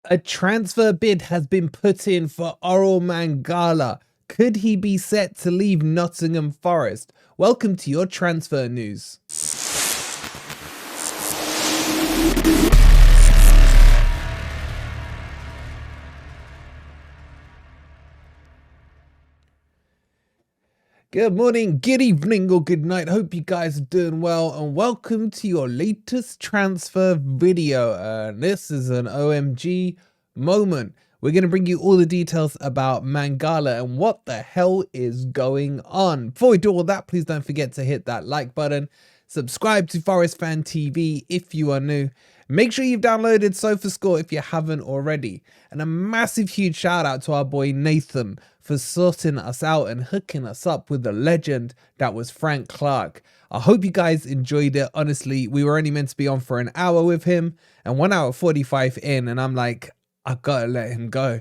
A transfer bid has been put in for Orel Mangala. Could he be set to leave Nottingham Forest? Welcome to your transfer news. Good morning, good evening, or good night. Hope you guys are doing well, and welcome to your latest transfer video. This is an OMG moment. We're going to bring you all the details about Mangala and what the hell is going on. Before we do all that, please don't forget to hit that like button. Subscribe to Forest Fan TV if you are new. Make sure you've downloaded Sofascore if you haven't already. And a massive huge shout out to our boy Nathan for sorting us out and hooking us up with the legend that was Frank Clark. I hope you guys enjoyed it. Honestly, we were only meant to be on for an hour with him and 1 hour 45 in, and I'm like, I gotta let him go.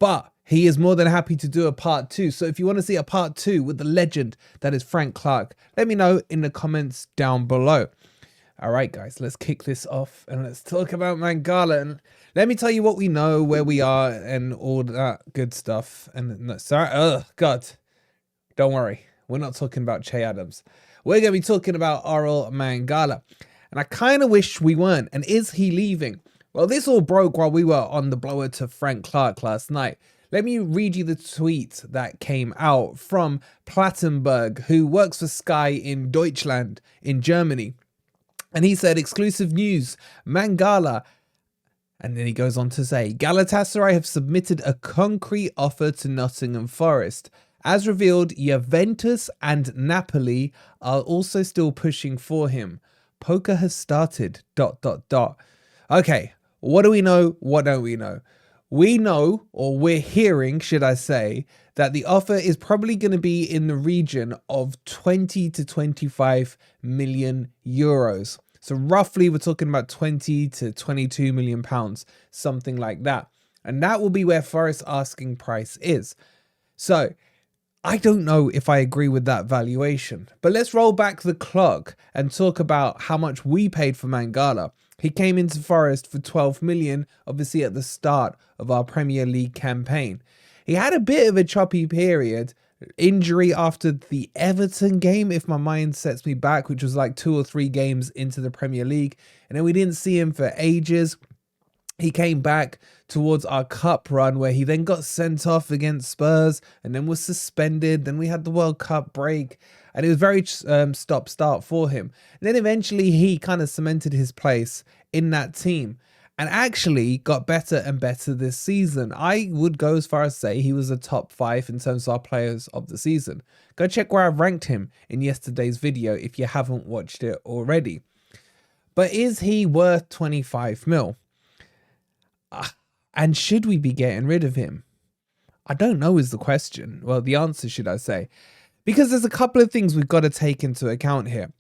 But he is more than happy to do a part 2. So if you want to see a part 2 with the legend that is Frank Clark, let me know in the comments down below. All right, guys, let's kick this off and let's talk about Mangala. And let me tell you what we know, where we are, and all that good stuff. And no, sorry, oh God, don't worry, we're not talking about Che Adams. We're gonna be talking about Orel Mangala, and I kind of wish we weren't. And is he leaving? Well, this all broke while we were on the blower to Frank Clark last night. Let me read you the tweet that came out from Plattenberg, who works for Sky in Deutschland in Germany. And he said, exclusive news, Mangala. And then he goes on to say, Galatasaray have submitted a concrete offer to Nottingham Forest. As revealed, Juventus and Napoli are also still pushing for him. Poker has started, ... Okay, what do we know? What don't we know? We know, or we're hearing, should I say, that the offer is probably going to be in the region of 20 to 25 million euros. So roughly we're talking about 20 to 22 million pounds, something like that. And that will be where Forest's asking price is. So I don't know if I agree with that valuation, but let's roll back the clock and talk about how much we paid for Mangala. He came into Forest for 12 million, obviously at the start of our Premier League campaign. He had a bit of a choppy period, injury after the Everton game, if my mind sets me back, which was like 2 or 3 games into the Premier League. And then we didn't see him for ages. He came back towards our cup run where he then got sent off against Spurs and then was suspended. Then we had the World Cup break and it was very stop-start for him. And then eventually he kind of cemented his place in that team and actually got better and better this season. I would go as far as say he was a top 5 in terms of our players of the season. Go check where I ranked him in yesterday's video if you haven't watched it already. But is he worth 25 mil? And should we be getting rid of him? I don't know is the question. Well, the answer, should I say. Because there's a couple of things we've got to take into account here.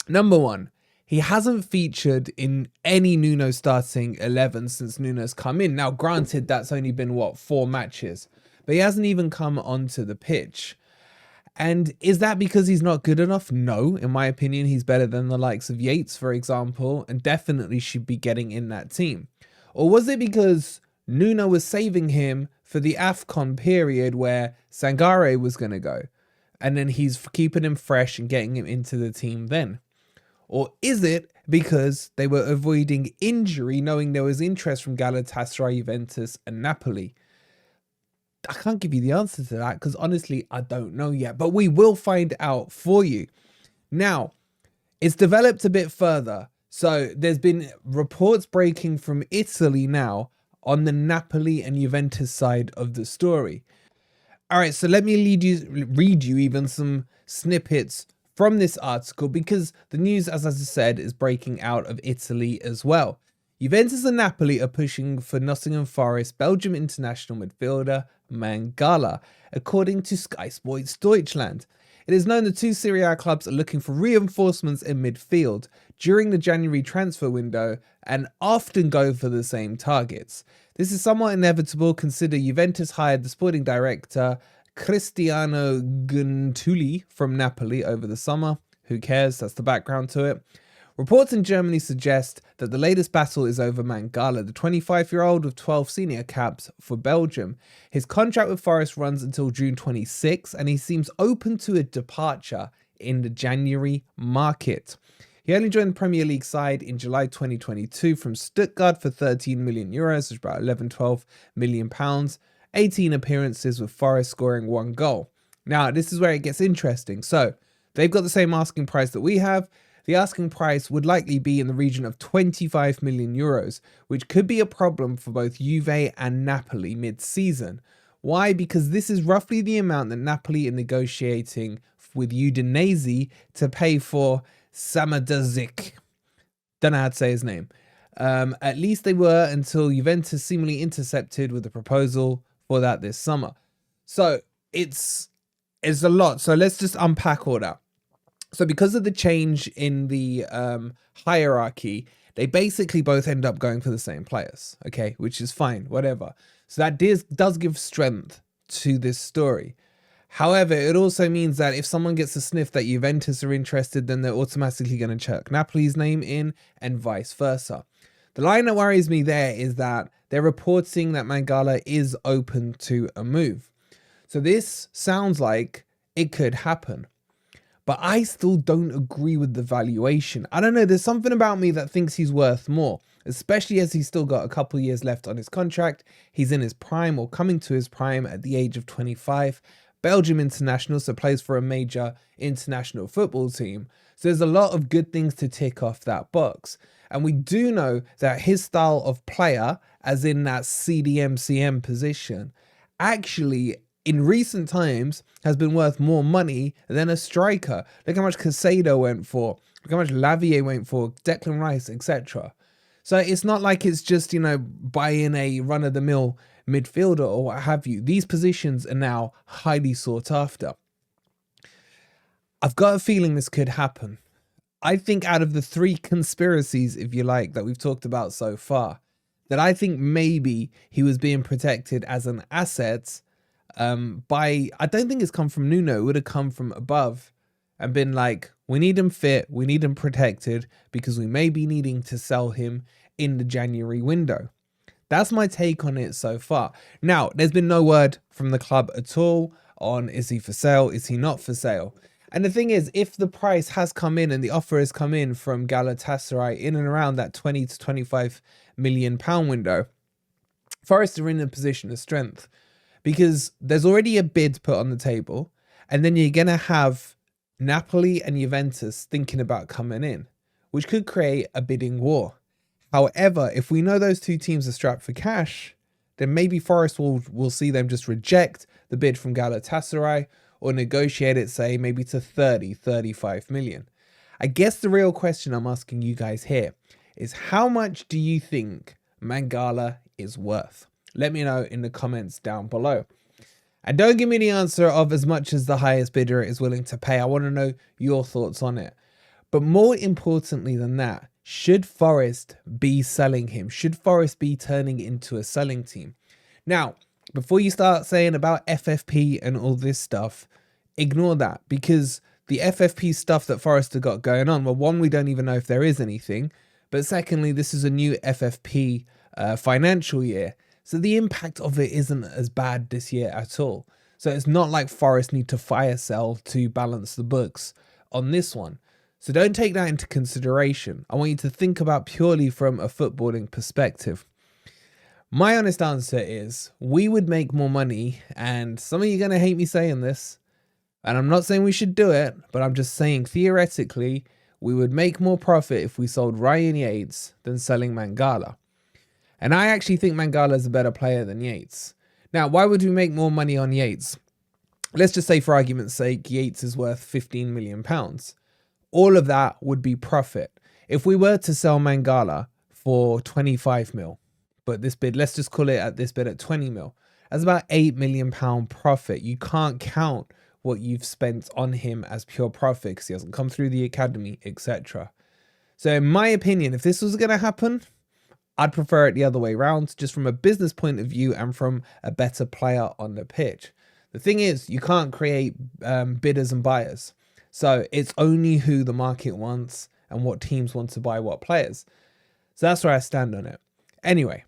Number one, he hasn't featured in any Nuno starting 11 since Nuno's come in. Now, granted, that's only been, what, 4 matches. But he hasn't even come onto the pitch. And is that because he's not good enough? No, in my opinion, he's better than the likes of Yates, for example, and definitely should be getting in that team. Or was it because Nuno was saving him for the AFCON period where Sangare was going to go? And then he's keeping him fresh and getting him into the team then? Or is it because they were avoiding injury, knowing there was interest from Galatasaray, Juventus and Napoli? I can't give you the answer to that because honestly, I don't know yet. But we will find out for you. Now, it's developed a bit further. So there's been reports breaking from Italy now on the Napoli and Juventus side of the story. All right, so let me read you even some snippets from this article because the news, as I said, is breaking out of Italy as well. Juventus and Napoli are pushing for Nottingham Forest Belgium International midfielder Mangala, according to Sky Sports Deutschland. It is known the 2 Serie A clubs are looking for reinforcements in midfield during the January transfer window and often go for the same targets. This is somewhat inevitable considering Juventus hired the sporting director Cristiano Guntuli from Napoli over the summer. Who cares? That's the background to it. Reports in Germany suggest that the latest battle is over Mangala, the 25-year-old with 12 senior caps for Belgium. His contract with Forest runs until June 26, and he seems open to a departure in the January market. He only joined the Premier League side in July 2022 from Stuttgart for 13 million euros, which is about 11-12 million pounds, 18 appearances with Forest, scoring 1 goal. Now, this is where it gets interesting. So, they've got the same asking price that we have. The asking price would likely be in the region of 25 million euros, which could be a problem for both Juve and Napoli mid-season. Why? Because this is roughly the amount that Napoli are negotiating with Udinese to pay for Samadzik. Don't know how to say his name. At least they were until Juventus seemingly intercepted with a proposal for that this summer. So it's a lot. So let's just unpack all that. So because of the change in the hierarchy, they basically both end up going for the same players, okay, which is fine, whatever. So that does give strength to this story. However, it also means that if someone gets a sniff that Juventus are interested, then they're automatically going to chuck Napoli's name in and vice versa. The line that worries me there is that they're reporting that Mangala is open to a move. So this sounds like it could happen. But I still don't agree with the valuation. I don't know, there's something about me that thinks he's worth more, especially as he's still got a couple years left on his contract. He's in his prime or coming to his prime at the age of 25. Belgium International, so plays for a major international football team. So there's a lot of good things to tick off that box. And we do know that his style of player, as in that CDM-CM position, actually in recent times has been worth more money than a striker. Look how much Casado went for, look how much Lavier went for, Declan Rice, etc. So it's not like it's just, you know, buying a run-of-the-mill midfielder or what have you. These positions are now highly sought after. I've got a feeling this could happen. I think out of the 3 conspiracies, if you like, that we've talked about so far, that I think maybe he was being protected as an asset I don't think it's come from Nuno. It would have come from above and been like, we need him fit, we need him protected because we may be needing to sell him in the January window. That's my take on it so far. Now, there's been no word from the club at all on is he for sale, is he not for sale. And the thing is, if the price has come in and the offer has come in from Galatasaray in and around that 20 to 25 million pound window, Forest are in a position of strength. Because there's already a bid put on the table, and then you're going to have Napoli and Juventus thinking about coming in, which could create a bidding war. However, if we know those 2 teams are strapped for cash, then maybe Forest will see them just reject the bid from Galatasaray or negotiate it, say, maybe to 30, 35 million. I guess the real question I'm asking you guys here is how much do you think Mangala is worth? Let me know in the comments down below. And don't give me the answer of as much as the highest bidder is willing to pay. I want to know your thoughts on it. But more importantly than that, should Forest be selling him? Should Forest be turning into a selling team? Now, before you start saying about FFP and all this stuff, ignore that, because the FFP stuff that Forest have got going on, well, one, we don't even know if there is anything. But secondly, this is a new FFP financial year. So the impact of it isn't as bad this year at all. So it's not like Forest need to fire sell to balance the books on this one. So don't take that into consideration. I want you to think about purely from a footballing perspective. My honest answer is we would make more money, and some of you are going to hate me saying this, and I'm not saying we should do it, but I'm just saying theoretically we would make more profit if we sold Ryan Yates than selling Mangala. And I actually think Mangala is a better player than Yates. Now, why would we make more money on Yates? Let's just say, for argument's sake, Yates is worth 15 million pounds. All of that would be profit. If we were to sell Mangala for 25 mil, but this bid, let's just call it at this bid at 20 mil, that's about 8 million pound profit. You can't count what you've spent on him as pure profit because he hasn't come through the academy, etc. So in my opinion, if this was going to happen, I'd prefer it the other way around, just from a business point of view and from a better player on the pitch. The thing is, you can't create bidders and buyers. So it's only who the market wants and what teams want to buy what players. So that's where I stand on it. Anyway,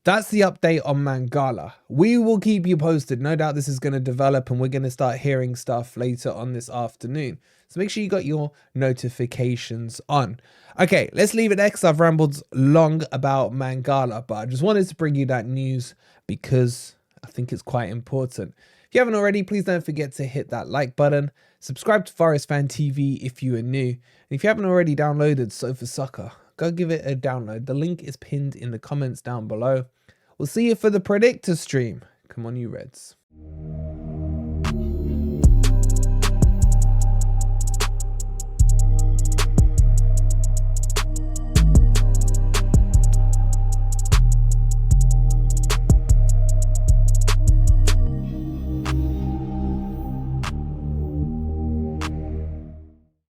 that's the update on Mangala. We will keep you posted. No doubt this is going to develop and we're going to start hearing stuff later on this afternoon. So make sure you got your notifications on. Okay, let's leave it there because I've rambled long about Mangala, but I just wanted to bring you that news because I think it's quite important. If you haven't already, please don't forget to hit that like button. Subscribe to Forest Fan TV if you are new. And if you haven't already downloaded Sofascore, go give it a download. The link is pinned in the comments down below. We'll see you for the predictor stream. Come on, you Reds.